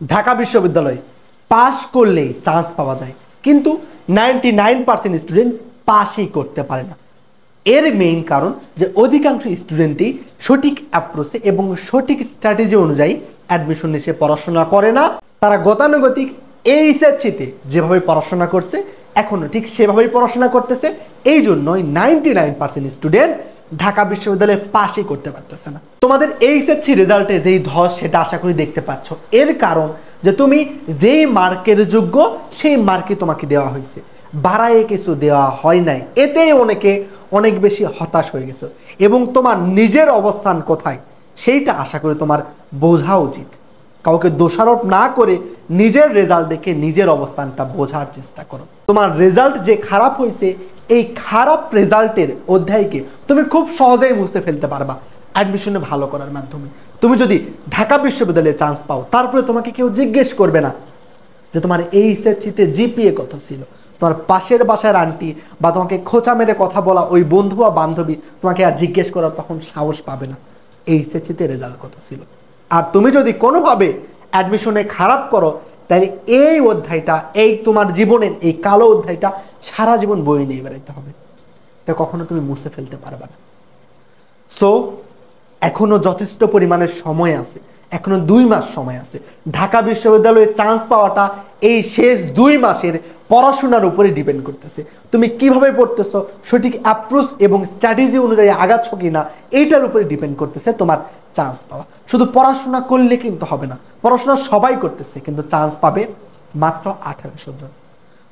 ঢাকা বিশ্ববিদ্যালয়ে পাশ করলেই চান্স পাওয়া যায়, কিন্তু 99% স্টুডেন্ট পাসই করতে পারে না। এর মেইন কারণ যে অধিকাংশ স্টুডেন্টই সঠিক অ্যাপ্রোচে এবং সঠিক স্ট্র্যাটেজি অনুযায়ী অ্যাডমিশন নিয়ে পড়াশোনা করে না। তারা গতানুগতিক এইচএসসিতে যেভাবে পড়াশোনা করছে এখনও ঠিক সেভাবেই পড়াশোনা করতেছে। এই জন্যই 99% স্টুডেন্ট ঢাকা বিশ্ববিদ্যালয়ে পাসই করতে পারতেছে না। তোমাদের এইচএসসি রেজাল্টে যেই ধস সেটা আশা করি দেখতে পাচ্ছ। এর কারণ যে তুমি যেই মার্কের যোগ্য সেই মার্কে তোমাকে দেওয়া হয়েছে, বাড়ায়ে কিছু দেওয়া হয় নাই। এতেই অনেকে অনেক বেশি হতাশ হয়ে গেছে এবং তোমার নিজের অবস্থান কোথায় সেইটা আশা করি তোমার বোঝা উচিত। কাউকে দোষারোপ না করে নিজের রেজাল্ট দেখে নিজের অবস্থানটা বোঝার চেষ্টা করো। তোমার রেজাল্ট যে খারাপ হয়েছে এই খারাপ রেজাল্টের অধ্যায়কে তুমি খুব সহজেই মুছে ফেলতে পারবা অ্যাডমিশনে ভালো করার মাধ্যমে। তুমি যদি ঢাকা বিশ্ববিদ্যালয়ে চান্স পাও তারপরে তোমাকে কেউ জিজ্ঞেস করবে না যে তোমার এইচএসসিতে জিপিএ কত ছিল। তোমার পাশের বাসার আন্টি বা তোমাকে খোঁচা মেরে কথা বলা ওই বন্ধু বা বান্ধবী তোমাকে আর জিজ্ঞেস করার তখন সাহস পাবে না এইচএসসিতে রেজাল্ট কত ছিল। আর তুমি যদি কোনোভাবে অ্যাডমিশনে খারাপ করো তাহলে এই অধ্যায়টা, এই তোমার জীবনের এই কালো অধ্যায়টা সারা জীবন বই নিয়ে বেড়াইতে হবে, তা কখনো তুমি মুছে ফেলতে পারবে না। সো এখনো যথেষ্ট পরিমাণের সময় আছে, এখনো 2 মাস সময় আছে। ঢাকা বিশ্ববিদ্যালয়ে চান্স পাওয়াটা এই শেষ 2 মাসের পড়াশোনার উপরে ডিপেন্ড করতেছে। তুমি কিভাবে পড়তেছো, সঠিক অ্যাপ্রোচ এবং স্ট্র্যাটেজি অনুযায়ী আগাচ্ছ কিনা এইটার উপরে ডিপেন্ড করতেছে তোমার চান্স পাওয়া। শুধু পড়াশোনা করলে কিন্তু হবে না, পড়াশোনা সবাই করতেছে কিন্তু চান্স পাবে মাত্র 1800 জন।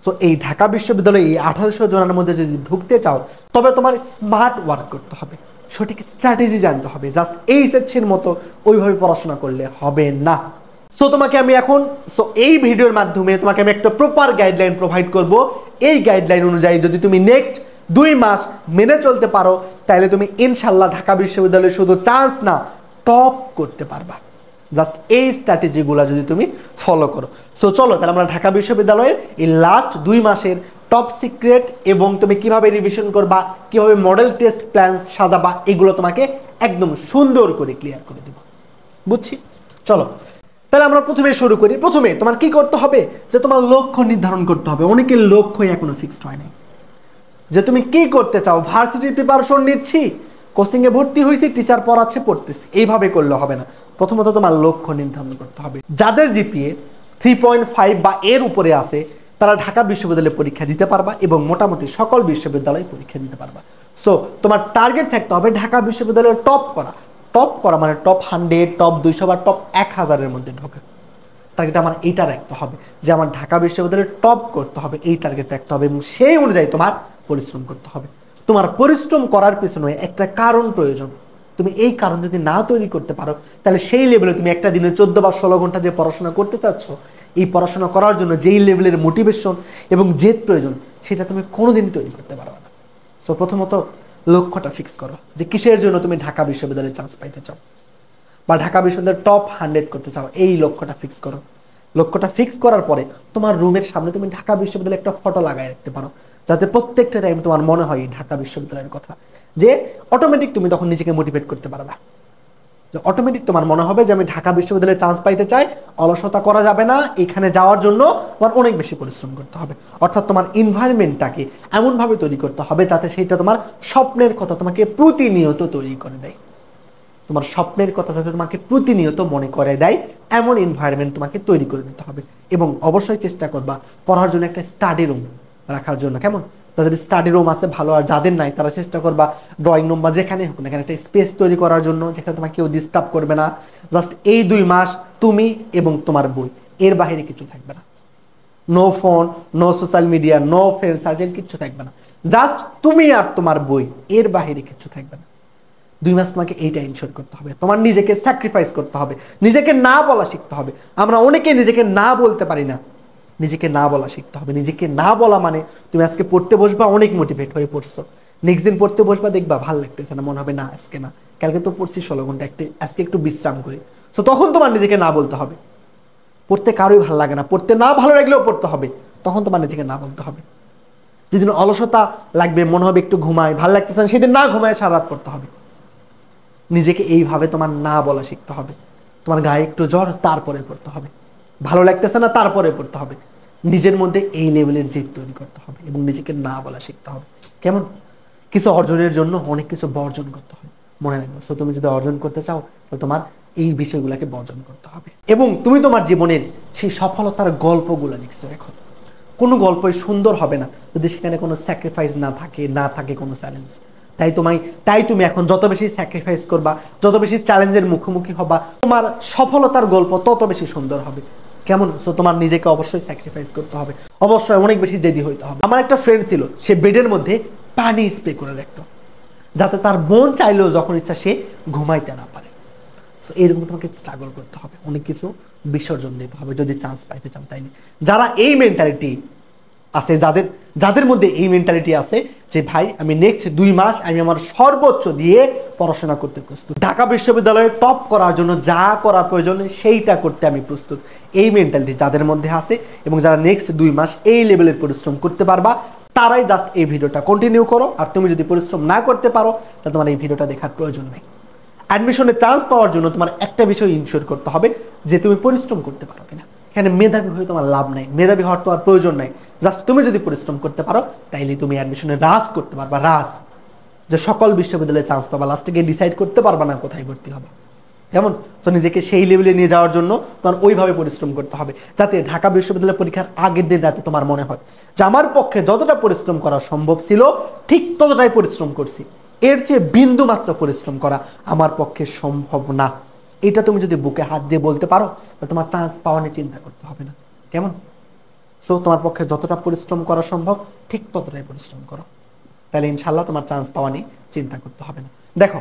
সো এই ঢাকা বিশ্ববিদ্যালয়ে এই 1800 জনের মধ্যে যদি ঢুকতে চাও তবে তোমার স্মার্ট ওয়ার্ক করতে হবে, সঠিক স্ট্র্যাটেজি জানতে হবে। জাস্ট এইচএসসির মতো ওইভাবে পড়াশোনা করলে হবে না। সো তোমাকে আমি এখন এই ভিডিওর মাধ্যমে তোমাকে আমি একটা প্রপার গাইডলাইন প্রোভাইড করব। এই গাইডলাইন অনুযায়ী যদি তুমি নেক্সট 2 মাস মেনে চলতে পারো তাহলে তুমি ইনশাল্লাহ ঢাকা বিশ্ববিদ্যালয়ে শুধু চান্স না টপ করতে পারবা। জাস্ট এই স্ট্র্যাটেজিগুলো যদি তুমি ফলো করো। সো চলো তাহলে আমরা ঢাকা বিশ্ববিদ্যালয়ের এই লাস্ট 2 মাসের টপ সিক্রেট এবং তুমি কিভাবে রিভিশন করবা, কিভাবে মডেল টেস্ট প্ল্যান সাজাবা, এগুলো তোমাকে একদম সুন্দর করে ক্লিয়ার করে দেব। বুঝছি? চলো তাহলে আমরা প্রথমে শুরু করি। প্রথমে তোমার কি করতে হবে যে তোমার লক্ষ্য নির্ধারণ করতে হবে। অনেকের লক্ষ্যই এখনো ফিক্সড হয় নাই যে তুমি কি করতে চাও। ভার্সিটির প্রিপারেশন নিচ্ছি, কোচিংয়ে ভর্তি হয়েছি, টিচার পড়াচ্ছে, পড়তেছি, এইভাবে করলে হবে না। প্রথমত তোমার লক্ষ্য নির্ধারণ করতে হবে। যাদের জিপিএ 3.5 বা এর উপরে আছে তারা ঢাকা বিশ্ববিদ্যালয়ে পরীক্ষা দিতে পারবা এবং মোটামুটি সকল বিশ্ববিদ্যালয়ে পরীক্ষা দিতে পারবা। সো তোমার টার্গেট থাকতে হবে ঢাকা বিশ্ববিদ্যালয়ে টপ করা। টপ করা মানে টপ 100, টপ 200 বা টপ 1000-এর মধ্যে ঢোকা। টার্গেট আমার এইটা রাখতে হবে যে আমার ঢাকা বিশ্ববিদ্যালয়ে টপ করতে হবে, এই টার্গেট রাখতে হবে এবং সেই অনুযায়ী তোমার পরিশ্রম করতে হবে। তোমার পরিশ্রম করার পেছনে একটা কারণ প্রয়োজন। তুমি এই কারণ যদি না তৈরি করতে পারো তাহলে সেই লেভেলে তুমি একটা দিনে 14 বা 16 ঘন্টা যে পড়াশোনা করতে চাচ্ছ, এই পড়াশোনা করার জন্য যেই লেভেলের মোটিভেশন এবং জেদ প্রয়োজন সেটা তুমি কোনোদিন তৈরি করতে পারবে না। সো প্রথমত লক্ষ্যটা ফিক্স করো যে কিসের জন্য তুমি ঢাকা বিশ্ববিদ্যালয়ে চান্স পাইতে চাও বা ঢাকা বিশ্ববিদ্যালয়ের টপ 100 করতে চাও। এই লক্ষ্যটা ফিক্স করো। লক্ষ্যটা ফিক্স করার পরে তোমার রুমের সামনে তুমি ঢাকা বিশ্ববিদ্যালয়ে একটা ফটো লাগাই রাখতে পারো, যাতে প্রত্যেকটা টাইম তোমার মনে হয় ঢাকা বিশ্ববিদ্যালয়ের কথা। যে অটোমেটিক তুমি তখন নিজেকে মোটিভেট করতে পারবা, যে অটোমেটিক তোমার মনে হবে যে আমি ঢাকা বিশ্ববিদ্যালয়ে চান্স পাইতে চাই, অলসতা করা যাবে না, এখানে যাওয়ার জন্য তোমার অনেক বেশি পরিশ্রম করতে হবে। অর্থাৎ তোমার এনভায়রনমেন্টটাকে এমনভাবে তৈরি করতে হবে যাতে সেটা তোমার স্বপ্নের কথা তোমাকে প্রতিনিয়ত তৈরি করে দেয়। তোমার স্বপ্নের কথা যাতে তোমাকে প্রতিনিয়ত মনে করে দেয় এমন এনভায়রনমেন্ট তোমাকে তৈরি করে নিতে হবে। এবং অবশ্যই চেষ্টা করবা পড়ার জন্য একটা স্টাডি রুম রাখার জন্য। কেমন? যাদের স্টাডি রুম আছে ভালো, আর যাদের নাই তারা চেষ্টা করবা ড্রয়িং রুম বা যেখানে হোক না কেন একটা স্পেস তৈরি করার জন্য যেখানে তোমাকে কেউ ডিস্টার্ব করবে না। জাস্ট এই 2 মাস তুমি এবং তোমার বই, এর বাইরে কিছু থাকবে না। No phone, no social media, no friend circle, কিচ্ছু থাকবে না। জাস্ট তুমি আর তোমার বই, এর বাইরে কিছু থাকবে না। 2 মাস তোমাকে এইটা ইনশিওর করতে হবে। তোমার নিজেকে স্যাক্রিফাইস করতে হবে, নিজেকে না বলা শিখতে হবে। আমরা অনেকে নিজেকে না বলতে পারি না, নিজেকে না বলা শিখতে হবে। নিজেকে না বলা মানে তুমি আজকে পড়তে বসবা অনেক মোটিভেট হয়ে পড়ছো, নেক্সট দিন পড়তে বসবা দেখবা ভালো লাগতেছে না, মনে হবে না আজকে না, কালকে তো পড়ছি 16 ঘন্টা, আজকে একটু বিশ্রাম করি। সো তখন তোমার নিজেকে না বলতে হবে। পড়তে কারোই ভালো লাগে না, পড়তে না ভালো লাগলেও পড়তে হবে, তখন তোমার নিজেকে না বলতে হবে। যেদিন অলসতা লাগবে, মনে হবে একটু ঘুমায়, ভালো লাগতেছে না, সেদিন না ঘুমায় সারা রাত পড়তে হবে। নিজেকে এইভাবে তোমার না বলা শিখতে হবে। তোমার গায়ে একটু জ্বর, তারপরে পড়তে হবে। ভালো লাগতেছে না, তারপরে পড়তে হবে। নিজের মধ্যে এই লেভেলের জেদ তৈরি করতে হবে এবং নিজেকে না বলা শিখতে হবে। কেমন? কিছু অর্জনের জন্য অনেক কিছু বর্জন করতে হয়, মনে রাখবে। সো তুমি যদি অর্জন করতে চাও তো তোমার এই বিষয়গুলোকে বর্জন করতে হবে। এবং তুমি তোমার জীবনের সেই সফলতার গল্পগুলো লিখছো এখন। কোনো গল্পই সুন্দর হবে না যদি সেখানে কোনো স্যাক্রিফাইস না থাকে কোনো চ্যালেঞ্জ। তাই তুমি এখন যত বেশি স্যাক্রিফাইস করবা, যত বেশি চ্যালেঞ্জের মুখোমুখি হবা, তোমার সফলতার গল্প তত বেশি সুন্দর হবে। কেমন? সো তোমার নিজেকে অবশ্যই স্যাক্রিফাইস করতে হবে, অবশ্যই অনেক বেশি জেদি হইতে হবে। আমার একটা ফ্রেন্ড ছিল, সে বেডের মধ্যে পানি স্প্রে করে রাখতো যাতে তার মন চাইলেও যখন ইচ্ছা সে ঘুমাইতে না পারে। সো এরকম তোমাকে স্ট্রাগল করতে হবে, অনেক কিছু বিসর্জন দিতে হবে যদি চান্স পাইতে চাও। তাইলে যারা এই মেন্টালিটি আছে, যাদের মধ্যে এই মেন্টালিটি আছে যে ভাই আমি নেক্সট 2 মাস আমি আমার সর্বোচ্চ দিয়ে পড়াশোনা করতে প্রস্তুত, ঢাকা বিশ্ববিদ্যালয়ে টপ করার জন্য যা করা প্রয়োজন সেইটা করতে আমি প্রস্তুত, এই মেন্টালিটি যাদের মধ্যে আছে এবং যারা নেক্সট 2 মাস এই লেভেলের পরিশ্রম করতে পারবা, তারাই জাস্ট এই ভিডিওটা কন্টিনিউ করো। আর তুমি যদি পরিশ্রম না করতে পারো তাহলে তোমার এই ভিডিওটা দেখার প্রয়োজন নেই। অ্যাডমিশনে চান্স পাওয়ার জন্য তোমার একটা বিষয় ইনশিওর করতে হবে যে তুমি পরিশ্রম করতে পারো কিনা। এখানে মেধাবী হয়ে তোমার লাভ নাই, মেধাবী হওয়ার তোমার প্রয়োজন নাই। জাস্ট তুমি যদি পরিশ্রম করতে পারো তাইলে তুমি অ্যাডমিশনে রাজ করতে পারবা, রাজ, যে সকল বিশ্ববিদ্যালয়ে চান্স পাবা, লাস্টে গিয়ে ডিসাইড করতে পারবা না কোথায় ভর্তি হবে। কেমন? তো নিজেকে সেই লেভেলে নিয়ে যাওয়ার জন্য তোমার ওইভাবে পরিশ্রম করতে হবে যাতে ঢাকা বিশ্ববিদ্যালয় পরীক্ষার আগের দিন রাতে তোমার মনে হয় যে আমার পক্ষে যতটা পরিশ্রম করা সম্ভব ছিল ঠিক ততটাই পরিশ্রম করছি, এর চেয়ে বিন্দু মাত্র পরিশ্রম করা আমার পক্ষে সম্ভব না। এটা তুমি যদি বুকে হাত দিয়ে বলতে পারো তাহলে তোমার চান্স পাওয়া নিয়ে চিন্তা করতে হবে না। কেমন? সো তোমার পক্ষে যতটা পরিশ্রম করা সম্ভব ঠিক ততটাই পরিশ্রম করো, তাহলে ইনশাল্লাহ তোমার চান্স পাওয়া নিয়ে চিন্তা করতে হবে না। দেখো,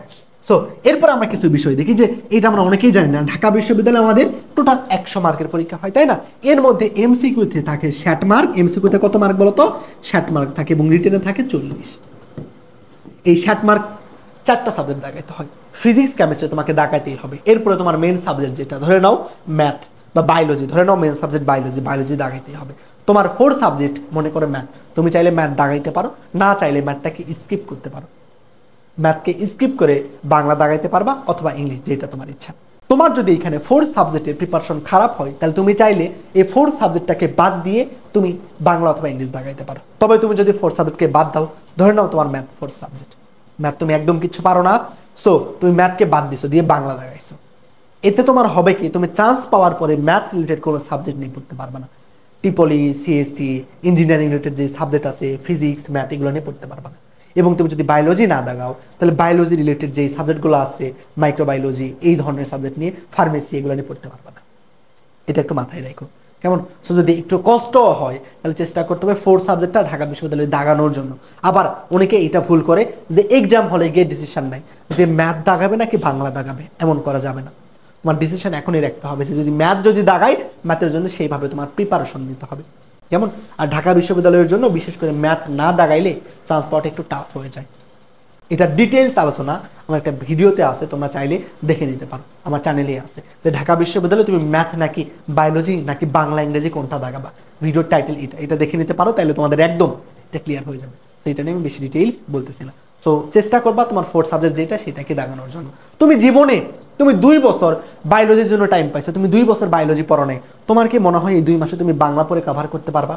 সো এরপর আমরা কিছু বিষয় দেখি যে এটা আমরা অনেকেই জানি না। ঢাকা বিশ্ববিদ্যালয়ে আমাদের টোটাল 100 মার্কের পরীক্ষা হয়, তাই না? এর মধ্যে এমসিকিউতে থাকে 60 মার্ক। এমসিকিউতে কত মার্ক বলো তো? 60 মার্ক থাকে এবং রিটেনে থাকে 40। এই 60 মার্ক 4টা সাবজেক্ট দাগাইতে হয়। ফিজিক্স কেমিস্ট্রি তোমাকে দাগাইতেই হবে। এরপরে তোমার মেন সাবজেক্ট যেটা ধরে নাও ম্যাথ বা বায়োলজি, ধরে নাও মেন সাবজেক্ট বায়োলজি দাগাইতেই হবে। তোমার 4 সাবজেক্ট মনে করে ম্যাথ, তুমি চাইলে ম্যাথ দাগাইতে পারো, না চাইলে ম্যাথটাকে স্কিপ করতে পারো। ম্যাথকে স্কিপ করে বাংলা দাগাইতে পারবা অথবা ইংলিশ, যেটা তোমার ইচ্ছা। তোমার যদি এখানে 4 সাবজেক্টের প্রিপারেশন খারাপ হয় তাহলে তুমি চাইলে এই 4 সাবজেক্টটাকে বাদ দিয়ে তুমি বাংলা অথবা ইংলিশ দাগাইতে পারো। তবে তুমি যদি 4 সাবজেক্টকে বাদ দাও, ধরে নাও তোমার ম্যাথ 4 সাবজেক্ট, ম্যাথ তুমি একদম কিছু পারো না, সো তুমি ম্যাথকে বাদ দিছো, দিয়ে বাংলা দাগাইছো। এতে তোমার হবে কি, তুমি চান্স পাওয়ার পরে ম্যাথ রিলেটেড কোনো সাবজেক্ট নিয়ে পড়তে পারবে না। টিপলি, সিএসসি, ইঞ্জিনিয়ারিং রিলেটেড যে সাবজেক্ট আছে, ফিজিক্স, ম্যাথ, এগুলো নিয়ে পড়তে পারবে না। এবং তুমি যদি বায়োলজি না দাগাও তাহলে বায়োলজি রিলেটেড যে সাবজেক্টগুলো আছে, মাইক্রোবায়োলজি, এই ধরনের সাবজেক্ট নিয়ে, ফার্মেসি, এগুলো নিয়ে পড়তে পারবে না। এটা একটু মাথায় রাখো। কেমন? সো যদি একটু কষ্ট হয় তাহলে চেষ্টা করতে হবে 4 সাবজেক্টটা ঢাকা বিশ্ববিদ্যালয়ে দাগানোর জন্য। আবার অনেকে এটা ভুল করে যে এক্সাম হলে গিয়ে ডিসিশন নাই যে ম্যাথ দাগাবে নাকি বাংলা দাগাবে, এমন করা যাবে না। তোমার ডিসিশন এখনই রাখতে হবে যে যদি ম্যাথ যদি দাগাই, ম্যাথের জন্য সেইভাবে তোমার প্রিপারেশন নিতে হবে। কেমন? আর ঢাকা বিশ্ববিদ্যালয়ের জন্য বিশেষ করে ম্যাথ না দাগাইলে চান্স পাওয়াটা একটু টাফ হয়ে যায়। এটা ডিটেলস আলোচনা আমার একটা ভিডিওতে আছে, তোমরা চাইলে দেখে নিতে পারো, আমার চ্যানেলেই আছে, যে ঢাকা বিশ্ববিদ্যালয়ে তুমি ম্যাথ নাকি বায়োলজি নাকি বাংলা ইংরেজি কোনটা দাগাবা। ভিডিওর টাইটেল এটা দেখে নিতে পারো, তাহলে তোমাদের একদম এটা ক্লিয়ার হয়ে যাবে। তো এটা নিয়ে আমি বেশি ডিটেইলস বলতেছি না। সো চেষ্টা করবা তোমার 4 সাবজেক্ট যেটা সেটাকে দাগানোর জন্য। তুমি জীবনে 2 বছর বায়োলজির জন্য টাইম পাইছো, তুমি 2 বছর বায়োলজি পড়ো নাই, তোমার কি মনে হয় এই 2 মাসে তুমি বাংলা পড়ে কভার করতে পারবা?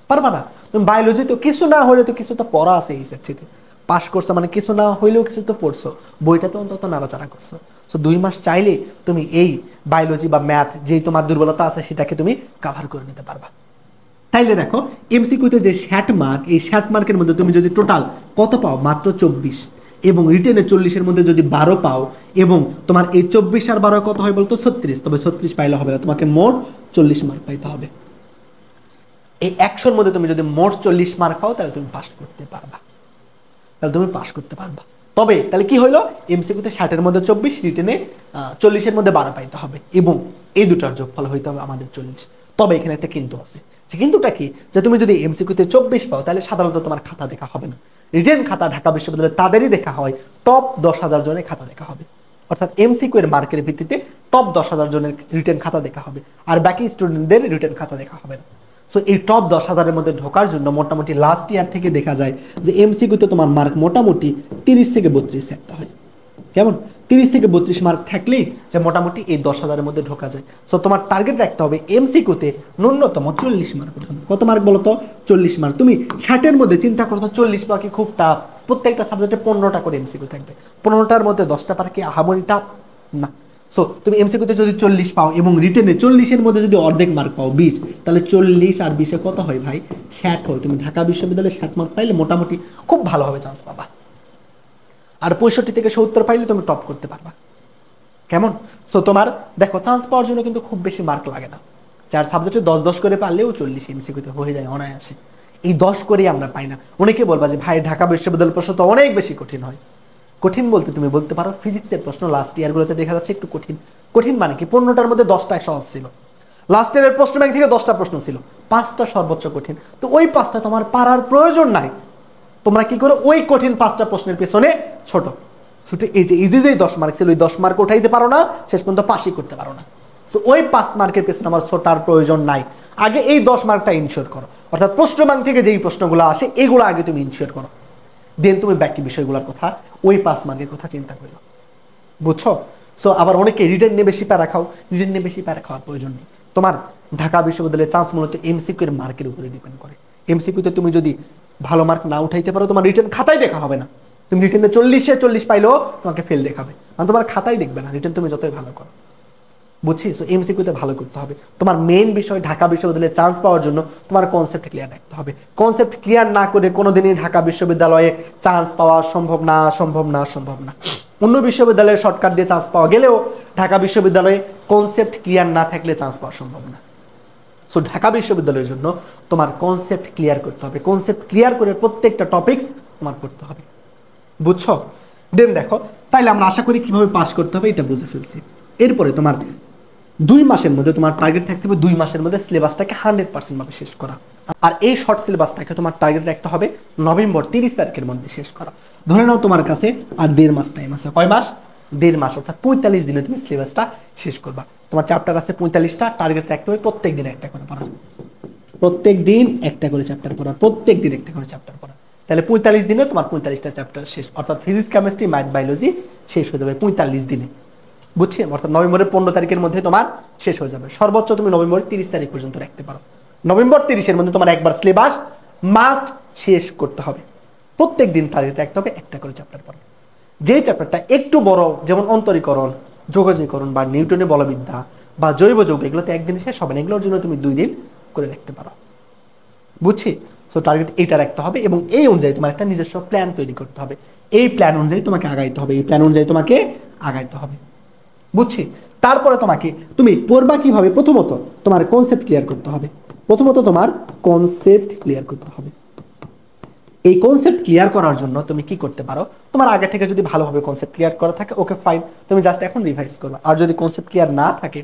পারবা না। তুমি বায়োলজি তো কিছু না হলে তো কিছু তো পড়া আছে, এই সেকশনে পাস করছো মানে কিছু না হইলেও কিছু তো পড়ছো, বইটা তো অন্তত নাড়াচাড়া করছো। সো 2 মাস চাইলে তুমি এই বায়োলজি বা ম্যাথ যেই তোমার দুর্বলতা আছে সেটাকে তুমি কভার করে নিতে পারবা। তাইলে দেখো, এমসিকিউতে যে 60 মার্ক, এই 60 মার্কের মধ্যে তুমি যদি টোটাল কত পাও? মাত্র 24। এবং রিটেনে 40-এর মধ্যে যদি 12 পাও, এবং তোমার এই 24 আর 12 কত হয় বলতো? 36। তবে 36 পাইলে হবে না, তোমাকে মোট 40 মার্ক পাইতে হবে। এই 100-র মধ্যে তুমি যদি মোট 40 মার্ক পাও তাহলে তুমি পাস করতে পারবা, তবে তাহলে কি হইলো? এমসিকিউতে 60-এর মধ্যে 24, রিটেনে 40-এর মধ্যে 12 পাইতে হবে, এবং এই দুটার যোগফল হইতে হবে আমাদের 40। তবে এখানে একটা কিন্তু আছে, যে কিন্তুটা কি, যে তুমি যদি এমসিকিউতে 24 পাও তাহলে সাধারণত তোমার খাতা দেখা হবে না। রিটেন খাতা ঢাকা বিশ্ববিদ্যালয়ে তাদেরই দেখা হয়, টপ 10,000 জনের খাতা দেখা হবে। অর্থাৎ এমসিকিউ এর মার্কের ভিত্তিতে টপ 10,000 জনের রিটেন খাতা দেখা হবে, আর বাকি স্টুডেন্টদের রিটেন খাতা দেখা হবে না। সো এই টপ 10,000-এর মধ্যে ঢোকার জন্য মোটামুটি লাস্ট ইয়ার থেকে দেখা যায় যে এমসিকিউতে তোমার মার্ক মোটামুটি 30 থেকে 32 থাকতে হয়। কেমন 30 থেকে 32 মার্ক থাকলেই যে মোটামুটি এই 10,000-এর মধ্যে ঢোকা যায়। সো তোমার টার্গেট রাখতে হবে এমসিকিউতে ন্যূনতম 40 মার্ক উঠানো। কত মার্ক বলো তো? 40 মার্ক। তুমি 60-এর মধ্যে চিন্তা করো তো 40 পাওয়া কি খুব টাফ? প্রত্যেকটা সাবজেক্টে 15টা করে এমসিকিউ থাকবে, 15টার মধ্যে 10টা পার কি আহামরি টাফ না। সো তুমি এমসিকিউতে যদি 40 পাও এবং রিটেনে 40-এর মধ্যে যদি অর্ধেক মার্ক পাও 20, তাহলে 40 আর 20-এ কত হয় ভাই? 60 হয়। তুমি ঢাকা বিশ্ববিদ্যালয়ে 60 মার্ক পাইলে মোটামুটি খুব ভালোভাবে চান্স পাবা। আর 65 থেকে 70 পাইলে তুমি টপ করতে পারবা। কেমন? সো তোমার দেখো চান্স পাওয়ার জন্য কিন্তু খুব বেশি মার্ক লাগে না। 4 সাবজেক্টে 10-10 করে পারলেও 40 এমসিকিউতে হয়ে যায় অনায়াসে। এই 10 করেই আমরা পাই না। অনেকে বলবা যে ভাই ঢাকা বিশ্ববিদ্যালয়ের প্রশ্ন তো অনেক বেশি কঠিন হয়। কঠিন বলতে তুমি বলতে পারো ফিজিক্সের প্রশ্ন লাস্ট ইয়ারগুলোতে দেখা যাচ্ছে একটু কঠিন। কঠিন মানে কি 15টার মধ্যে 10টা সহজ ছিল। লাস্ট ইয়ারের প্রশ্ন ব্যাংক থেকে 10টা প্রশ্ন ছিল, 5টা সর্বোচ্চ কঠিন। তো ওই 5টা তোমার পারার প্রয়োজন নাই। তোমরা কি করো ওই কঠিন 5টা প্রশ্নের পেছনে ছোট ছুটে এই যে ইজি যেই 10 মার্ক ছিল ওই 10 মার্ক উঠাইতে পারো না, শেষ পর্যন্ত পাসই করতে পারো না। তো ওই 5 মার্কের পেছনে আমার ছোটার প্রয়োজন নাই। আগে এই 10 মার্কটা ইনশিওর করো, অর্থাৎ প্রশ্ন ব্যাংক থেকে যেই প্রশ্নগুলো আসে এগুলো আগে তুমি ইনশিওর করো, দেন তুমি বাকি বিষয়গুলোর কথা ওই 5 মার্কের কথা চিন্তা করো। বুঝছো? সো আবার অনেকে রিটেন নিয়ে বেশি প্যারা খাও, রিটেন নিয়ে বেশি প্যারা খাওয়ার প্রয়োজন নেই। তোমার ঢাকা বিশ্ববিদ্যালয়ের চান্স মূলত এমসিকিউ এর মার্কের উপরে ডিপেন্ড করে। এমসিকিউতে তুমি যদি ভালো মার্ক না উঠাইতে পারো তোমার রিটেন খাতায় দেখা হবে না। তুমি রিটেনে 40-40 পাইলেও তোমাকে ফেল দেখাবে, কারণ তোমার খাতায় দেখবে না রিটেন তুমি যতই ভালো করো। বুঝছি? সো এমসিকিউতে ভালো করতে হবে। তোমার মেইন বিষয় ঢাকা বিশ্ববিদ্যালয়ে চান্স পাওয়ার জন্য তোমার কনসেপ্ট ক্লিয়ার রাখতে হবে। কনসেপ্ট ক্লিয়ার না করে কোনোদিনই ঢাকা বিশ্ববিদ্যালয়ে চান্স পাওয়া সম্ভব না, সম্ভব না, সম্ভব না। অন্য বিশ্ববিদ্যালয়ে শর্টকাট দিয়ে চান্স পাওয়া গেলেও ঢাকা বিশ্ববিদ্যালয়ে কনসেপ্ট ক্লিয়ার না থাকলে চান্স পাওয়া সম্ভব না। সো ঢাকা বিশ্ববিদ্যালয়ের জন্য তোমার কনসেপ্ট ক্লিয়ার করতে হবে। কনসেপ্ট ক্লিয়ার করে প্রত্যেকটা টপিকস তোমার করতে হবে। বুঝছো? দেন দেখো, তাইলে আমরা আশা করি কিভাবে পাস করতে হবে এটা বুঝে ফেলছি। এরপরে তোমার 2 মাসের মধ্যে তোমার টার্গেট থাকতে হবে 2 মাসের মধ্যে সিলেবাসটাকে 100% ভাবে শেষ করা। আর এই শর্ট সিলেবাসটাকে তোমার টার্গেট রাখতে হবে নভেম্বর 30 তারিখের মধ্যে শেষ করা। ধরে নাও তোমার কাছে আর 1.5 মাস টাইম আছে। কয় মাস? 1.5 মাস, অর্থাৎ 45 দিনে তুমি সিলেবাসটা শেষ করবা। তোমার চ্যাপ্টার আছে 45টা, টার্গেট রাখতে হবে প্রত্যেক দিন একটা করে পড়া, প্রত্যেক দিন একটা করে চ্যাপ্টার পড়া, প্রত্যেক দিন একটা করে চ্যাপ্টার পড়া। তাহলে 45 দিনে তোমার 45টা চ্যাপ্টার শেষ, অর্থাৎ ফিজিক্স, কেমিস্ট্রি, ম্যাথ, বায়োলজি শেষ হয়ে যাবে 45 দিনে। বুঝছি? অর্থাৎ নভেম্বরের 15 তারিখের মধ্যে তোমার শেষ হয়ে যাবে। সর্বোচ্চ তুমি নভেম্বরের 30 তারিখ পর্যন্ত রাখতে পারো। নভেম্বর 30-এর মধ্যে তোমার একবার সিলেবাস মাস্ট শেষ করতে হবে। প্রত্যেক দিন টার্গেট রাখতে হবে একটা করে চ্যাপ্টার পড়া। যে চ্যাপ্টারটা একটু বড়, যেমন অন্তরীকরণ, যোগাযোগীকরণ বা নিউটনের বলবিদ্যা বা জৈব যৌগ, এগুলোতে একদিন শেষ হবে না, এগুলোর জন্য তুমি 2 দিন করে রাখতে পারো। বুঝছি? সো টার্গেট এইটা রাখতে হবে এবং এই অনুযায়ী তোমার একটা নিজস্ব প্ল্যান তৈরি করতে হবে। এই প্ল্যান অনুযায়ী তোমাকে আগাইতে হবে, এই প্ল্যান অনুযায়ী তোমাকে আগাইতে হবে। বুঝছি? তারপরে তুমি পড়বা কিভাবে? প্রথমত তোমার কনসেপ্ট ক্লিয়ার করতে হবে। প্রথমত তোমার কনসেপ্ট ক্লিয়ার করতে হবে। এই কনসেপ্ট ক্লিয়ার করার জন্য তুমি কি করতে পারো? তোমার আগে থেকে যদি ভালোভাবে কনসেপ্ট ক্লিয়ার করা থাকে ওকে ফাইন, তুমি জাস্ট এখন রিভাইজ করবা। আর যদি কনসেপ্ট ক্লিয়ার না থাকে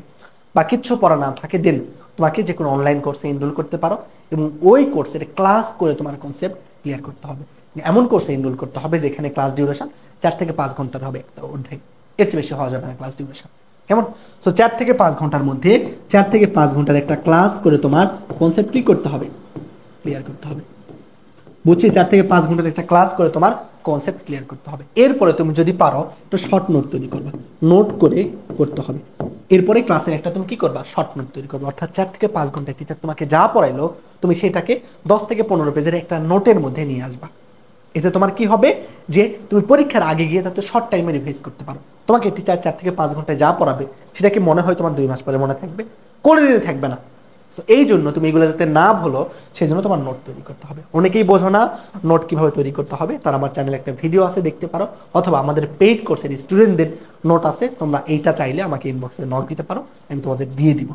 বা কিচ্ছু পড়া না থাকে, দেন তোমাকে যে কোনো অনলাইন কোর্সে এনরোল করতে পারো এবং ওই কোর্সের ক্লাস করে তোমার কনসেপ্ট ক্লিয়ার করতে হবে। এমন কোর্সে এনরোল করতে হবে যেখানে ক্লাস ডিউরেশন 4 থেকে 5 ঘন্টার হবে একটা অধ্যায়, এর চেয়ে বেশি হওয়া যাবে না ক্লাস ডিউরেশন। কেমন? সো 4 থেকে 5 ঘন্টার মধ্যে 4 থেকে 5 ঘন্টার একটা ক্লাস করে তোমার কনসেপ্ট কি করতে হবে? ক্লিয়ার করতে হবে। বুঝছি? 4 থেকে 5 ঘন্টার একটা ক্লাস করে তোমার কনসেপ্ট ক্লিয়ার করতে হবে। এরপরে তুমি যদি পারো একটা শর্ট নোট তৈরি করবা, নোট করে করতে হবে। এরপরে ক্লাসের একটা তুমি কি করবা? শর্ট নোট তৈরি করবা। অর্থাৎ 4 থেকে 5 ঘন্টায় টিচার তোমাকে যা পড়াইলো তুমি সেটাকে 10 থেকে 15 পেজের একটা নোটের মধ্যে নিয়ে আসবা। এতে তোমার কি হবে যে তুমি পরীক্ষার আগে গিয়ে যাতে শর্ট টাইমে রিভাইজ করতে পারো। তোমাকে টিচার 4 থেকে 5 ঘন্টায় যা পড়াবে সেটা কি মনে হয় তোমার 2 মাস পরে মনে থাকবে? কোনো দিন থাকবে না। সো এই জন্য তুমি এগুলো যাতে না ভুলো সেই জন্য তোমার নোট তৈরি করতে হবে। অনেকেই বোঝো না নোট কিভাবে তৈরি করতে হবে, তার আমার চ্যানেলে একটা ভিডিও আছে, দেখতে পারো, অথবা আমাদের পেইড কোর্সের স্টুডেন্টদের নোট আছে, তোমরা এইটা চাইলে আমাকে ইনবক্সে নোট দিতে পারো, আমি তোমাদের দিয়ে দিব।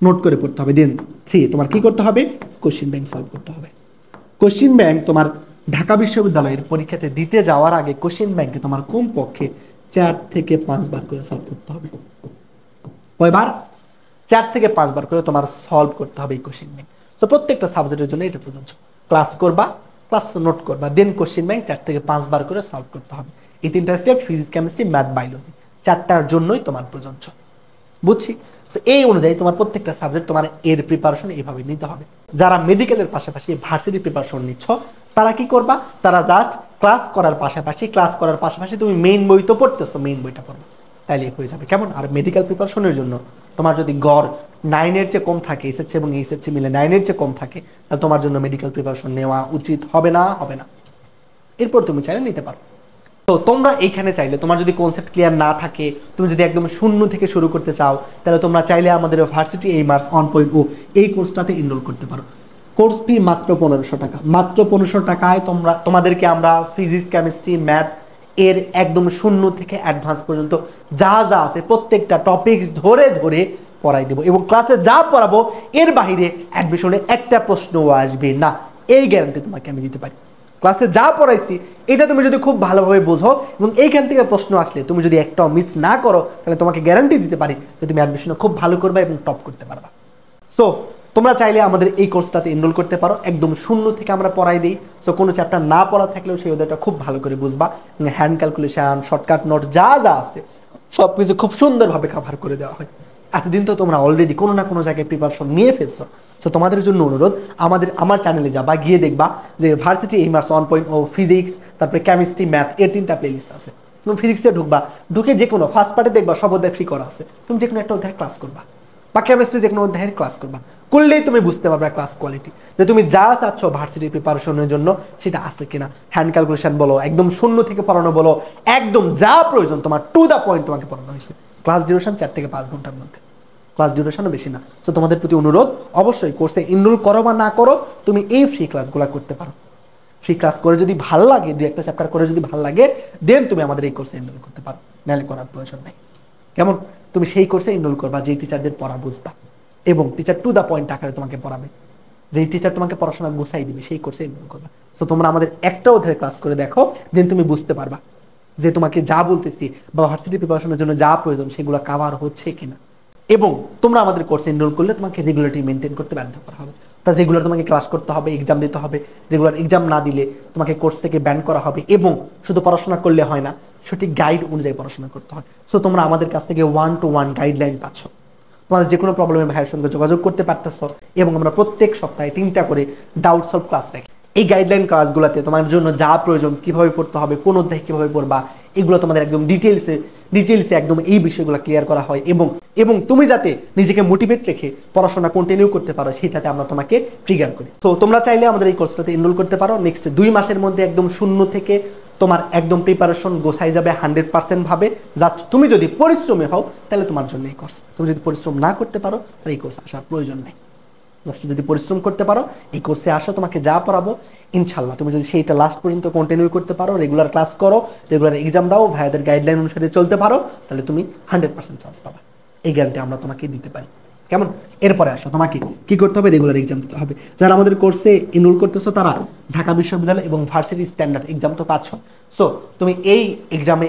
নোট করে পড়তে হবে। দেন 3 তোমার কি করতে হবে? কোশ্চেন ব্যাংক সলভ করতে হবে। কোশ্চেন ব্যাংক তোমার ঢাকা বিশ্ববিদ্যালয়ের পরীক্ষাতে দিতে যাওয়ার আগে কোশ্চেন ব্যাংকে তোমার কমপক্ষে 4 থেকে 5 বার করে সলভ করতে হবে। কয়বার? 4 থেকে 5 বার করে তোমার সলভ করতে হবে এই কোশ্চেন ব্যাংক। সো প্রত্যেকটা সাবজেক্টের জন্য এটা প্রযোজ্য। ক্লাস করবা, ক্লাস নোট করবা, দেন কোশ্চেন ব্যাংক 4 থেকে 5 বার করে সলভ করতে হবে। এই 3টা step physics, chemistry, math, biology 4টার জন্যই তোমার প্রযোজ্য। বুঝছি? সো এই অনুযায়ী তোমার প্রত্যেকটা সাবজেক্ট তোমার এর প্রিপারেশন এইভাবে নিতে হবে। যারা মেডিকেলের পাশাপাশি ভার্সিটি প্রিপারেশন নিচ্ছ তারা কি করবা? তারা জাস্ট ক্লাস করার পাশাপাশি তুমি মেইন বই তো পড়তেছো, মেইন বইটা পড়ো, তাইলে হয়ে যাবে। কেমন? আর মেডিকেল প্রিপারেশনের জন্য তোমার যদি গড় 9-এর চেয়ে কম থাকে, এসএসসি এবং এইচএসসি মিলে 9-এর চেয়ে কম থাকে, তাহলে তোমার জন্য মেডিকেল প্রিপারেশন নেওয়া উচিত হবে না। এরপর তুমি চাইলে নিতে পারো। তো তোমরা এইখানে চাইলে, তোমার যদি কনসেপ্ট ক্লিয়ার না থাকে, তুমি যদি একদম শূন্য থেকে শুরু করতে চাও, তাহলে তোমরা চাইলে আমাদের ভার্সিটি এইমার্স 1.0 এই কোর্সটাতে এনরোল করতে পারো। কোর্স ফি মাত্র 1500 টাকা। মাত্র 1500 টাকায় তোমাদেরকে আমরা ফিজিক্স, কেমিস্ট্রি, ম্যাথ এর একদম শূন্য থেকে অ্যাডভান্স পর্যন্ত যা যা আছে প্রত্যেকটা টপিকস ধরে ধরে পড়াই দেবো, এবং ক্লাসে যা পড়াবো এর বাইরে অ্যাডমিশনে একটা প্রশ্নও আসবে না, এই গ্যারান্টি তোমাকে আমি দিতে পারি। ক্লাসে যা পড়াইছি এটা তুমি যদি খুব ভালোভাবে বোঝো এবং এইখান থেকে প্রশ্ন আসলে তুমি যদি একটাও মিস না করো, তাহলে তোমাকে গ্যারান্টি দিতে পারি যে তুমি অ্যাডমিশনে খুব ভালো করবে এবং টপ করতে পারবা। সো তোমরা চাইলে আমাদের এই কোর্সটাতে এনরোল করতে পারো, একদম শূন্য থেকে আমরা পড়াই দিই। সো কোনো চ্যাপ্টার না পড়া থাকলেও সেই ওদেরটা খুব ভালো করে বুঝবা, হ্যান্ড ক্যালকুলেশন, শর্টকাট নোট যা যা আছে সব কিছু খুব সুন্দরভাবে কভার করে দেওয়া হয়। এতদিন তো তোমরা অলরেডি কোনো না কোনো জায়গায় প্রিপারেশন নিয়ে ফেলছো। সো তোমাদের জন্য অনুরোধ, আমার চ্যানেলে যাবা, গিয়ে দেখবা যে ভার্সিটি এইমার্স 1.0 ফিজিক্স, তারপরে কেমিস্ট্রি, ম্যাথ এর 3টা প্লেলিস্ট আছে। তুমি ফিজিক্সে ঢুকে যে কোনো ফার্স্ট পার্টে দেখবা সব অধ্যায় ফ্রি করা আছে, তুমি যে কোনো একটা অধ্যায় ক্লাস করবা, বা কেমিস্ট্রি যে কোনো অধ্যায়ের ক্লাস করলেই তুমি বুঝতে পারবে ক্লাস কোয়ালিটি, যে তুমি যা চাচ্ছ ভার্সিটি প্রিপারেশনের জন্য সেটা আছে কিনা। হ্যান্ড ক্যালকুলেশন বলো, একদম শূন্য থেকে পড়ানো বলো, একদম যা প্রয়োজন তোমার টু দ্য পয়েন্ট তোমাকে পড়ানো হয়েছে। ক্লাস ডিউরেশন 4 থেকে 5 ঘন্টার মধ্যে, ক্লাস ডিউরেশনও বেশি না। সো তোমাদের প্রতি অনুরোধ, অবশ্যই কোর্সে এনরোল করো বা না করো, তুমি এই ফ্রি ক্লাসগুলো করতে পারো। ফ্রি ক্লাস করে যদি ভালো লাগে, 2-1টা চ্যাপ্টার করে যদি ভালো লাগে, দেন তুমি আমাদের এই কোর্সে এনরোল করতে পারো, নাহলে করার প্রয়োজন নেই। কেমন? তুমি সেই কোর্সে এনরোল করবা যেই টিচারদের পড়া বুঝবা, এবং টিচার টু দ্য পয়েন্ট আকারে তোমাকে পড়াবে, যেই টিচার তোমাকে পড়াশোনা গুছাই দিবে, সেই কোর্সে এনরোল করবা। সো তোমরা আমাদের একটা অধ্যায়ের ক্লাস করে দেখো, দেন তুমি বুঝতে পারবা যে তোমাকে যা বলতেছি বা ভার্সিটি প্রিপারেশনের জন্য যা প্রয়োজন সেগুলো কাভার হচ্ছে কিনা। এবং তোমরা আমাদের কোর্সে এনরোল করলে তোমাকে রেগুলারিটি মেনটেন করতে বাধ্য করা হবে। তা রেগুলার তোমাকে ক্লাস করতে হবে, এক্সাম দিতে হবে। রেগুলার এক্সাম না দিলে তোমাকে কোর্স থেকে ব্যান করা হবে, এবং শুধু পড়াশোনা করলে হয় না, সঠিক গাইড অনুযায়ী পড়াশোনা করতে হয়। সো তোমরা আমাদের কাছ থেকে 1-to-1 গাইডলাইন পাচ্ছ, তোমাদের যে কোনো প্রবলেমে ভাইয়ের সঙ্গে যোগাযোগ করতে পারতেছ, এবং আমরা প্রত্যেক সপ্তাহে 3টা করে ডাউট সলভ ক্লাস রাখি। এই গাইডলাইন ক্লাসগুলোতে তোমার জন্য যা প্রয়োজন, কিভাবে পড়তে হবে, কোন অধ্যায় কিভাবে পড়বা, এগুলো তোমাদের একদম ডিটেলসে একদম এই বিষয়গুলো ক্লিয়ার করা হয়, এবং তুমি যাতে নিজেকে মোটিভেট রেখে পড়াশোনা কন্টিনিউ করতে পারো সেটাতে আমরা তোমাকে ট্রিগার করি। তো তোমরা চাইলে আমাদের এই কোর্সটাতে এনরোল করতে পারো। নেক্সট 2 মাসের মধ্যে একদম শূন্য থেকে তোমার একদম প্রিপারেশন গোছাই যাবে 100% ভাবে। জাস্ট তুমি যদি পরিশ্রমী হও তাহলে তোমার জন্য এই কোর্স। তুমি যদি পরিশ্রম না করতে পারো তাহলে এই কোর্স আসার প্রয়োজন নেই। জাস্ট যদি পরিশ্রম করতে পারো, এই কোর্সে আসো, তোমাকে যা পড়াবো ইনশাল্লাহ তুমি যদি সেইটা লাস্ট পর্যন্ত কন্টিনিউ করতে পারো, রেগুলার ক্লাস করো, রেগুলার এক্সাম দাও, ভাইয়াদের গাইডলাইন অনুসারে চলতে পারো, তাহলে তুমি 100% চান্স পাবা। এই গ্যারান্টি আমরা তোমাকে দিতে পারি। কেমন? এরপরে আসো, তোমাকে কি করতে হবে? রেগুলার এক্সাম দিতে হবে। যারা আমাদের কোর্সে এনরোল করতেছো তারা ঢাকা বিশ্ববিদ্যালয় এবং ভার্সিটি স্ট্যান্ডার্ড এক্সাম তো পাচ্ছ। সো তুমি এই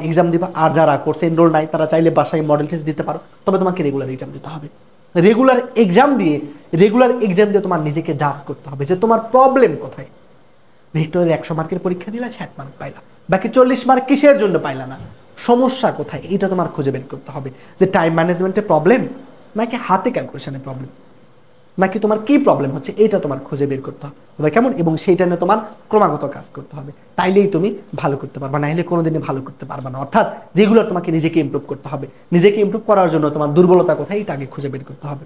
এক্সাম দিবা। আর যারা কোর্সে এনরোল নাই তারা চাইলে বাসায় মডেল টেস্ট দিতে পারো, তবে তোমাকে রেগুলার এক্সাম দিতে হবে। রেগুলার এক্সাম দিয়ে তোমার নিজেকে জাজ করতে হবে যে তোমার প্রবলেম কোথায়। ভিক্টোরিয়ার 100 মার্কের পরীক্ষা দিলা, 60 মার্ক পাইলা, বাকি 40 মার্ক কিসের জন্য পাইলা না? সমস্যা কোথায় এটা তোমার খুঁজে বের করতে হবে, যে টাইম ম্যানেজমেন্টের প্রবলেম, নাকি হাতে ক্যালকুলেশনের প্রবলেম, নাকি তোমার কি প্রবলেম হচ্ছে, এটা তোমার খুঁজে বের করতে হবে। কেমন? এবং সেইটা নিয়ে তোমার ক্রমাগত কাজ করতে হবে, তাইলেই তুমি ভালো করতে পারবা, নাহলে কোনোদিনই ভালো করতে পারবা না। অর্থাৎ যেগুলো তোমাকে নিজেকে ইমপ্রুভ করতে হবে, নিজেকে ইমপ্রুভ করার জন্য তোমার দুর্বলতা কোথায় এটা আগে খুঁজে বের করতে হবে।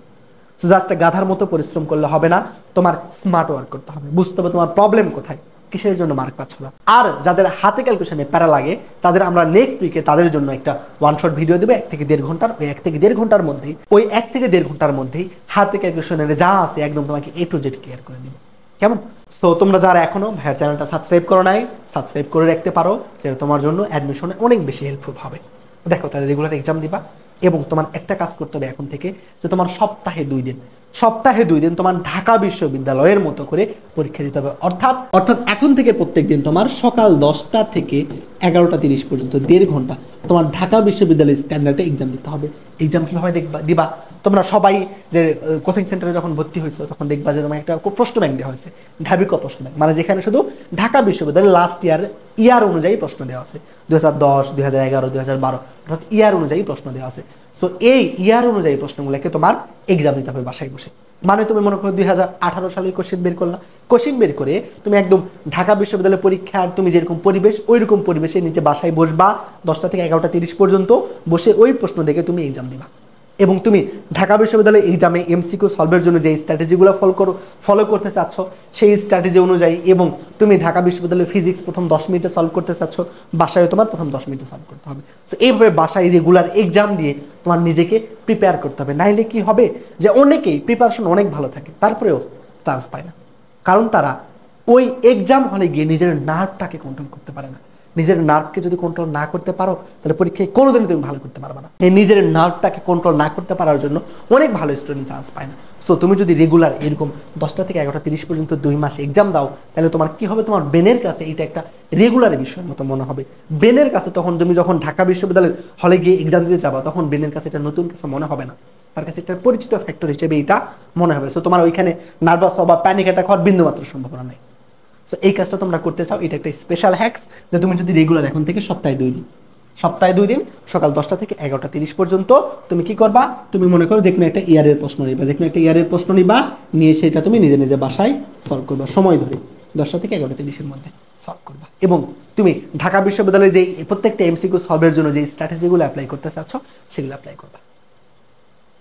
সো জাস্ট গাধার মতো পরিশ্রম করলে হবে না, তোমার স্মার্ট ওয়ার্ক করতে হবে, বুঝতে হবে তোমার প্রবলেম কোথায়, কিসের জন্য মার্ক পাচ্ছ না। আর যাদের হাতে ক্যালকুলেশনে প্যারা লাগে তাদের আমরা নেক্সট উইকে তাদের জন্য একটা ওয়ান শট ভিডিও দেবো 1 থেকে 1.5 ঘন্টার। ওই 1 থেকে 1.5 ঘন্টার মধ্যেই হাতে ক্যালকুলেশনের যা আছে একদম তোমাকে A to Z ক্লিয়ার করে দেবো। কেমন? সো তোমরা যারা এখনো ভাইয়ের চ্যানেলটা সাবস্ক্রাইব করো নাই, সাবস্ক্রাইব করে রাখতে পারো, যেটা তোমার জন্য অ্যাডমিশনে অনেক বেশি হেল্পফুল হবে। দেখো, তাহলে রেগুলার এক্সাম দিবা, এবং তোমার একটা কাজ করতে হবে এখন থেকে, যে তোমার সপ্তাহে 2 দিন তোমার ঢাকা বিশ্ববিদ্যালয়ের মতো করে পরীক্ষা দিতে হবে। অর্থাৎ এখন থেকে প্রত্যেক দিন তোমার সকাল 10টা থেকে 11টা 30 পর্যন্ত 1.5 ঘন্টা তোমার ঢাকা বিশ্ববিদ্যালয়ের স্ট্যান্ডার্ডে এক্সাম দিতে হবে। এক্সাম কিভাবে দিবা? তোমরা সবাই যে কোচিং সেন্টারে যখন ভর্তি হয়েছো তখন দেখবা যে তোমার একটা প্রশ্ন ব্যাংক দেওয়া হয়েছে, ঢাবিক প্রশ্ন ব্যাংক, মানে যেখানে শুধু ঢাকা বিশ্ববিদ্যালয়ের লাস্ট ইয়ার অনুযায়ী প্রশ্ন দেওয়া আছে, 2010, 2011, 2012, অর্থাৎ ইয়ার অনুযায়ী প্রশ্ন দেওয়া আছে। সো এই ইয়ার অনুযায়ী প্রশ্নগুলোকে তোমার এক্সাম দিতে হবে বাসায় বসে। মানে তুমি মনে করো 2018 সালের কোশ্চেন বের করলা, কোশ্চেন বের করে তুমি একদম ঢাকা বিশ্ববিদ্যালয়ের পরীক্ষার তুমি যেরকম পরিবেশ ওইরকম পরিবেশে নিচে বাসায় বসবা 10টা থেকে 11টা 30 পর্যন্ত, বসে ওই প্রশ্ন দেখে তুমি এক্সাম দিবা। এবং তুমি ঢাকা বিশ্ববিদ্যালয়ের এক্সামে এমসিকিউ সলভের জন্য যে স্ট্র্যাটেজিগুলো ফলো করতে চাচ্ছ সেই স্ট্র্যাটেজি অনুযায়ী, এবং তুমি ঢাকা বিশ্ববিদ্যালয়ের ফিজিক্স প্রথম 10 মিনিটে সলভ করতে চাচ্ছ, বাসায় তোমার প্রথম 10 মিনিটে সলভ করতে হবে। সো এইভাবে বাসায় রেগুলার এক্সাম দিয়ে তোমার নিজেকে প্রিপেয়ার করতে হবে। নাইলে কি হবে যে অনেকেই প্রিপারেশন অনেক ভালো থাকে তারপরেও চান্স পায় না, কারণ তারা ওই এক্সাম হলে গিয়ে নিজের নার্ভটাকে কন্ট্রোল করতে পারে না। নিজের নার্ভকে যদি কন্ট্রোল না করতে পারো তাহলে পরীক্ষায় কোনোদিনই তুমি ভালো করতে পারবে না। এই নিজের নার্ভটাকে কন্ট্রোল না করতে পারার জন্য অনেক ভালো স্টুডেন্ট চান্স পায় না। সো তুমি যদি রেগুলার এরকম 10টা থেকে 11টা 30 পর্যন্ত 2 মাস এক্সাম দাও, তাহলে তোমার কি হবে, তোমার ব্রেনের কাছে এটা একটা রেগুলার বিষয়ের মতো মনে হবে। ব্রেনের কাছে তখন তুমি যখন ঢাকা বিশ্ববিদ্যালয়ের হলে গিয়ে এক্সাম দিতে যাবা, তখন ব্রেনের কাছে এটা নতুন কিছু মনে হবে না, তার কাছে একটা পরিচিত ফ্যাক্টর হিসেবে এটা মনে হবে। সো তোমার ওইখানে নার্ভাস বা প্যানিক অ্যাটাক হওয়ার বিন্দুমাত্র সম্ভাবনা নেই। সো এই কাজটা তোমরা করতে চাও, এটা একটা স্পেশাল হ্যাকস, যে তুমি যদি রেগুলার এখন থেকে সপ্তাহে 2 দিন সকাল 10টা থেকে 11টা 30 পর্যন্ত তুমি কি করবা, তুমি মনে করো যে কোনো একটা ইয়ারের প্রশ্ন নিবা, যে কোনো একটা ইয়ারের প্রশ্ন নিবা, নিয়ে সেটা তুমি নিজে নিজে বাসায় সলভ করবা সময় ধরে 10টা থেকে 11টা 30-এর মধ্যে সলভ করবা। এবং তুমি ঢাকা বিশ্ববিদ্যালয়ে যে প্রত্যেকটা এমসিকিউ সলভের জন্য যে স্ট্র্যাটেজিগুলো অ্যাপ্লাই করতে চাচ্ছ সেগুলো অ্যাপ্লাই করবা।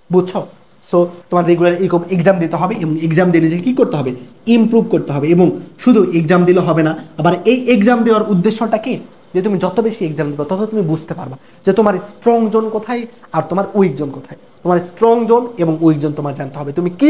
বুঝছো? সো তোমার রেগুলার এরকম এক্সাম দিতে হবে, এবং এক্সাম দিয়ে নিজেকে কী করতে হবে, ইমপ্রুভ করতে হবে। এবং শুধু এক্সাম দিলে হবে না, আবার এই এক্সাম দেওয়ার উদ্দেশ্যটা কি, যে তুমি যত বেশি এক্সাম দেবে তত তুমি বুঝতে পারবা যে তোমার স্ট্রং জোন কোথায় আর তোমার উইক জোন কোথায়। তোমার স্ট্রং জোন এবং উইক জোন তোমার জানতে হবে, তুমি কি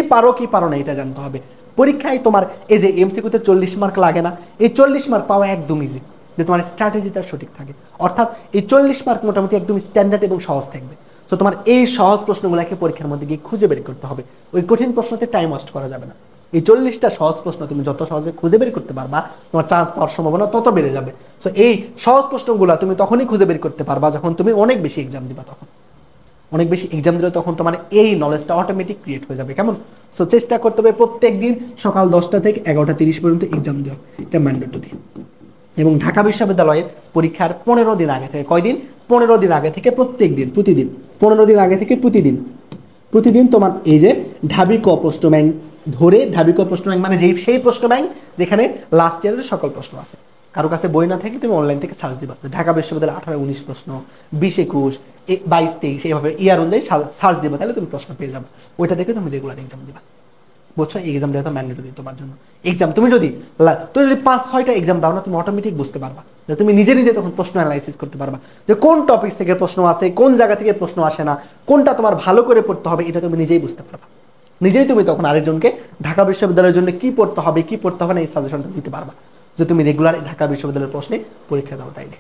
পারো না এটা জানতে হবে। পরীক্ষায় তোমার এই যে এমসিকিউতে 40 মার্ক লাগে না, এই 40 মার্ক পাওয়া একদম ইজি, যে তোমার স্ট্র্যাটেজিটা সঠিক থাকে। অর্থাৎ এই 40 মার্ক মোটামুটি একদম স্ট্যান্ডার্ড এবং সহজ থাকবে। সো তোমার এই সহজ প্রশ্নগুলোকে পরীক্ষার মধ্যে গিয়ে খুঁজে বের করতে হবে, ওই কঠিন প্রশ্নতে টাইম ওয়েস্ট করা যাবে না। এই 40টা সহজ প্রশ্ন তুমি যত সহজে খুঁজে বের করতে পারবা, তোমার চান্স পাওয়ার সম্ভাবনা তত বেড়ে যাবে। সো এই সহজ প্রশ্নগুলো তুমি তখনই খুঁজে বের করতে পারবা যখন তুমি অনেক বেশি এক্সাম দিবা। তখন অনেক বেশি এক্সাম দিলে তখন তোমার এই নলেজটা অটোমেটিক ক্রিয়েট হয়ে যাবে। কেমন? সো চেষ্টা করতে হবে প্রত্যেক দিন সকাল 10টা থেকে 11টা 30 পর্যন্ত এক্সাম দেওয়া, এটা ম্যান্ডেটরি। এবং ঢাকা বিশ্ববিদ্যালয়ের পরীক্ষার 15 দিন আগে থেকে, কয়দিন, 15 দিন আগে থেকে প্রত্যেক দিন, প্রতিদিন 15 দিন আগে থেকে প্রতিদিন তোমার এই যে ঢাবি ক প্রশ্ন ব্যাংক ধরে, ঢাবি ক প্রশ্ন ব্যাংক মানে সেই প্রশ্ন ব্যাংক যেখানে লাস্ট ইয়ারের সকল প্রশ্ন আছে। কারো কাছে বই না থাকলে তুমি অনলাইন থেকে সার্চ দিবা, ঢাকা বিশ্ববিদ্যালয় 18-19 প্রশ্ন, 20-21, 22-23 এইভাবে ইয়ার অনুযায়ী সার্চ দিবা, তাহলে তুমি প্রশ্ন পেয়ে যাবে। ওইটা দেখে তুমি রেগুলার এক্সাম দিবা। বুঝছো? এই এক্সাম দেওয়া তো ম্যান্ডেটরি তোমার জন্য। এক্সাম তুমি যদি 5-6টা এক্সাম দাও না, তুমি অটোমেটিক বুঝতে পারবা, যে তুমি নিজে নিজে তখন প্রশ্ন অ্যানালাইসিস করতে পারবা, যে কোন টপিক থেকে প্রশ্ন আসে, কোন জায়গা থেকে প্রশ্ন আসে না, কোনটা তোমার ভালো করে পড়তে হবে, এটা তুমি নিজেই বুঝতে পারবা। নিজেই তুমি তখন আরেকজনকে ঢাকা বিশ্ববিদ্যালয়ের জন্য কি পড়তে হবে না এই সাজেশনটা দিতে পারবা, যে তুমি রেগুলার ঢাকা বিশ্ববিদ্যালয়ের প্রশ্নে পরীক্ষা দাও তাইলে।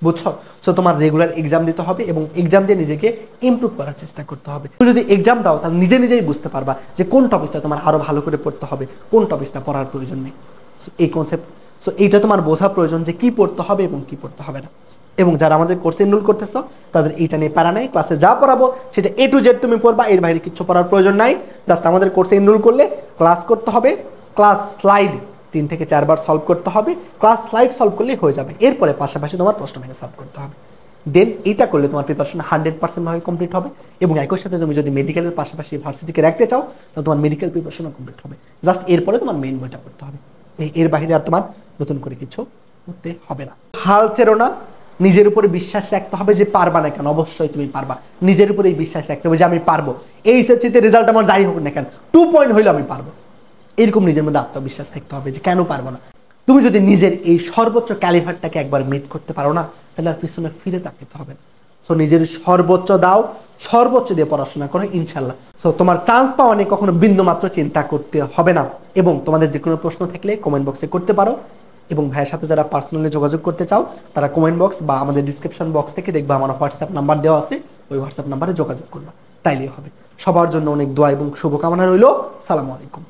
বুঝছো? সো তোমার রেগুলার এক্সাম দিতে হবে এবং এক্সাম দিয়ে নিজেকে ইমপ্রুভ করার চেষ্টা করতে হবে। তুমি যদি এক্সাম দাও তাহলে নিজেই বুঝতে পারবা যে কোন টপিকটা তোমার আরো ভালো করে পড়তে হবে, কোন টপিকটা পড়ার প্রয়োজন নেই। সো এই কনসেপ্ট, সো এইটা তোমার বোঝা প্রয়োজন যে কি পড়তে হবে এবং কি পড়তে হবে না। এবং যারা আমাদের কোর্সে এনরোল করতেছো তাদের এইটা নিয়ে প্যারা নাই, ক্লাসে যা পড়াবো সেটা A to Z তুমি পড়বা, এর বাইরে কিছু পড়ার প্রয়োজন নাই। জাস্ট আমাদের কোর্সে এনরোল করলে ক্লাস করতে হবে, ক্লাস স্লাইড 3 থেকে 4 বার সলভ করতে হবে, ক্লাস স্লাইড সলভ করলেই হয়ে যাবে। এরপরে পাশাপাশি তোমার প্রশ্ন ব্যাংক সলভ করতে হবে। দেন এইটা করলে তোমার প্রিপারেশন 100% ভাবে কমপ্লিট হবে। এবং একই সাথে তুমি যদি মেডিকেলের পাশাপাশি ভার্সিটিকে রাখতে চাও তাহলে তোমার মেডিকেল প্রিপারেশনও কমপ্লিট হবে। জাস্ট এরপরে তোমার মেইন বইটা পড়তে হবে, এর বাইরে আর তোমার নতুন করে কিছু করতে হবে না। হাল ছেড়ো না, নিজের উপরে বিশ্বাস রাখতে হবে যে পারবা না কেন, অবশ্যই তুমি পারবা। নিজের উপরে বিশ্বাস রাখতে হবে যে আমি পারবো, এই এসএসসিতে রেজাল্ট আমার যাই হোক না কেন 2 পয়েন্ট হইলে আমি পারবো, এরকম নিজের মধ্যে আত্মবিশ্বাস থাকতে হবে যে কেন পারবো না। তুমি যদি নিজের এই সর্বোচ্চ ক্যালিভারটাকে একবার মিট করতে পারো না, তাহলে আর পিছনে ফিরে তাকাতে হবে না। সো নিজের সর্বোচ্চ দাও, সর্বোচ্চ দিয়ে পড়াশোনা করো ইনশাল্লাহ। সো তোমার চান্স পাওয়া নিয়ে কখনো বিন্দুমাত্র চিন্তা করতে হবে না। এবং তোমাদের যে কোনো প্রশ্ন থাকলে কমেন্ট বক্সে করতে পারো। এবং ভাইয়ের সাথে যারা পার্সোনালি যোগাযোগ করতে চাও তারা কমেন্ট বক্স বা আমাদের ডিসক্রিপশন বক্স থেকে দেখবা আমার হোয়াটসঅ্যাপ নাম্বার দেওয়া আছে, ওই হোয়াটসঅ্যাপ নাম্বারে যোগাযোগ করবা, তাইলেই হবে। সবার জন্য অনেক দোয়া এবং শুভকামনা রইল। সালামু আলাইকুম।